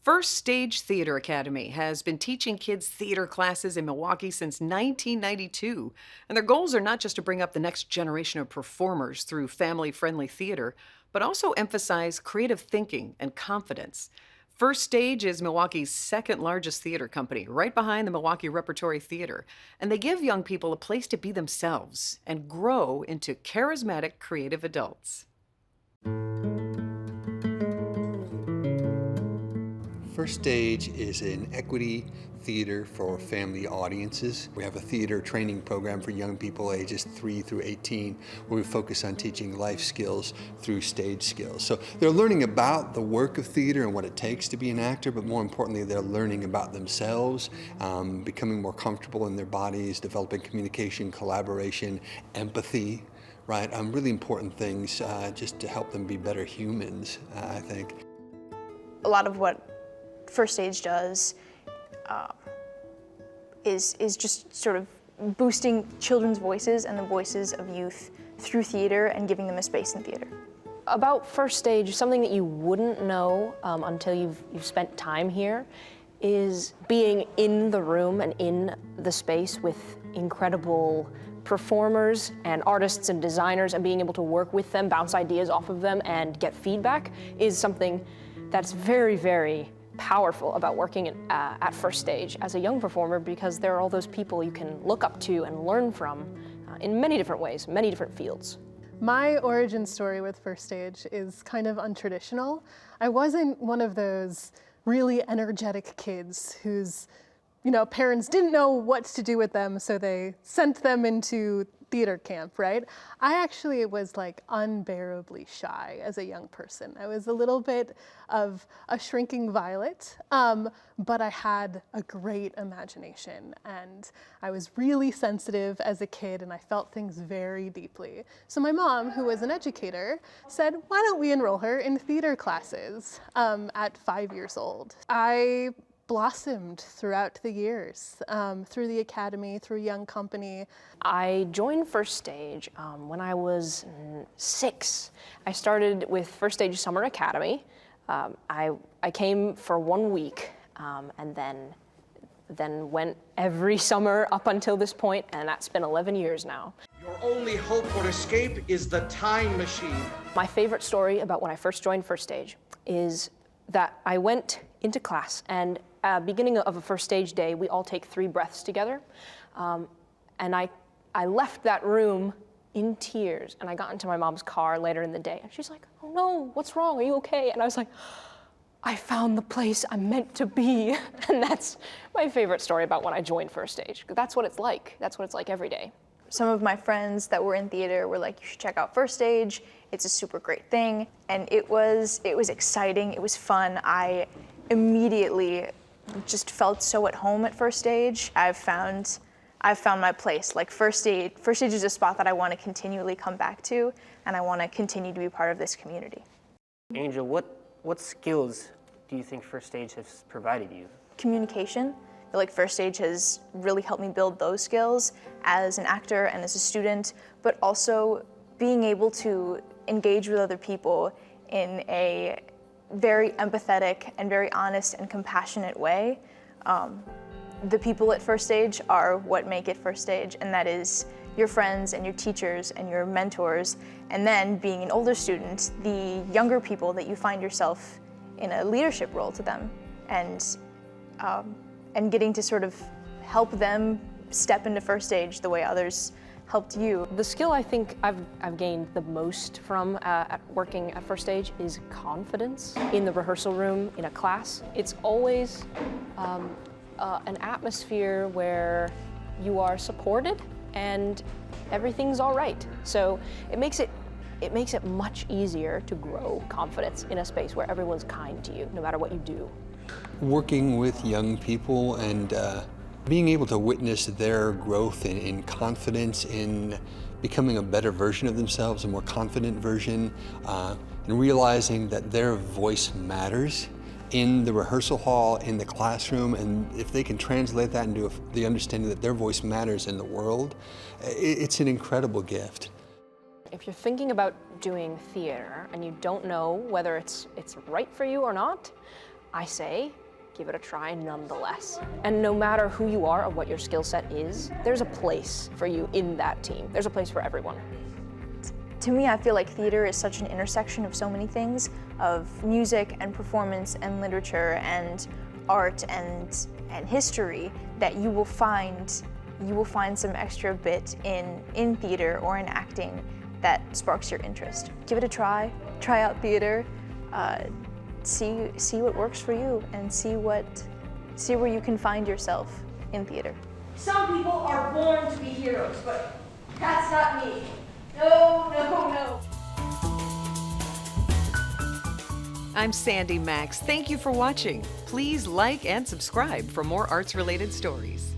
First Stage Theater Academy has been teaching kids theater classes in Milwaukee since 1992. And their goals are not just to bring up the next generation of performers through family friendly theater, but also emphasize creative thinking and confidence. First Stage is Milwaukee's second largest theater company, right behind the Milwaukee Repertory Theater. And they give young people a place to be themselves and grow into charismatic creative adults. First Stage is an equity theater for family audiences. We have a theater training program for young people ages 3 through 18 where we focus on teaching life skills through stage skills. So they're learning about the work of theater and what it takes to be an actor, but more importantly, they're learning about themselves, becoming more comfortable in their bodies, developing communication, collaboration, empathy, right? Really important things just to help them be better humans, I think. A lot of what First Stage does is just sort of boosting children's voices and the voices of youth through theater and giving them a space in theater. About First Stage, something that you wouldn't know until you've spent time here is being in the room and in the space with incredible performers and artists and designers, and being able to work with them, bounce ideas off of them, and get feedback is something that's very, very powerful about working at First Stage as a young performer, because there are all those people you can look up to and learn from in many different ways, many different fields. My origin story with First Stage is kind of untraditional. I wasn't one of those really energetic kids whose parents didn't know what to do with them, so they sent them into theater camp, right? I actually was like unbearably shy as a young person. I was a little bit of a shrinking violet, but I had a great imagination, and I was really sensitive as a kid, and I felt things very deeply. So my mom, who was an educator, said, why don't we enroll her in theater classes at 5 years old? I blossomed throughout the years, through the academy, through Young Company. I joined First Stage when I was 6. I started with First Stage Summer Academy. I came for 1 week and then went every summer up until this point, and that's been 11 years now. Your only hope for escape is the time machine. My favorite story about when I first joined First Stage is that I went into class, and beginning of a First Stage day, we all take 3 breaths together. And I left that room in tears, and I got into my mom's car later in the day, and she's like, oh no, what's wrong? Are you okay? And I was like, I found the place I'm meant to be. And that's my favorite story about when I joined First Stage. That's what it's like. That's what it's like every day. Some of my friends that were in theater were like, you should check out First Stage. It's a super great thing. And it was exciting, it was fun. I immediately just felt so at home at First Stage. I've found my place. Like First Stage is a spot that I want to continually come back to, and I want to continue to be part of this community. Angel, what skills do you think First Stage has provided you? Communication. I feel like First Stage has really helped me build those skills as an actor and as a student, but also being able to engage with other people in a very empathetic and very honest and compassionate way. The people at First Stage are what make it First Stage, and that is your friends and your teachers and your mentors, and then being an older student, the younger people that you find yourself in a leadership role to them, and getting to sort of help them step into First Stage the way others helped you. The skill I think I've gained the most from working at First Stage is confidence in the rehearsal room, in a class. It's always an atmosphere where you are supported and everything's all right. So it makes it much easier to grow confidence in a space where everyone's kind to you, no matter what you do. Working with young people and being able to witness their growth in confidence, in becoming a better version of themselves, a more confident version, and realizing that their voice matters in the rehearsal hall, in the classroom, and if they can translate that into the understanding that their voice matters in the world, it's an incredible gift. If you're thinking about doing theater and you don't know whether it's right for you or not, I say, give it a try nonetheless. And no matter who you are or what your skill set is, there's a place for you in that team. There's a place for everyone. To me, I feel like theater is such an intersection of so many things, of music and performance and literature and art and history, that you will find some extra bit in theater or in acting that sparks your interest. Give it a try out theater, see what works for you, and see where you can find yourself in theater. Some people are born to be heroes, but that's not me. No, no, no. I'm Sandy Max. Thank you for watching. Please like and subscribe for more arts-related stories.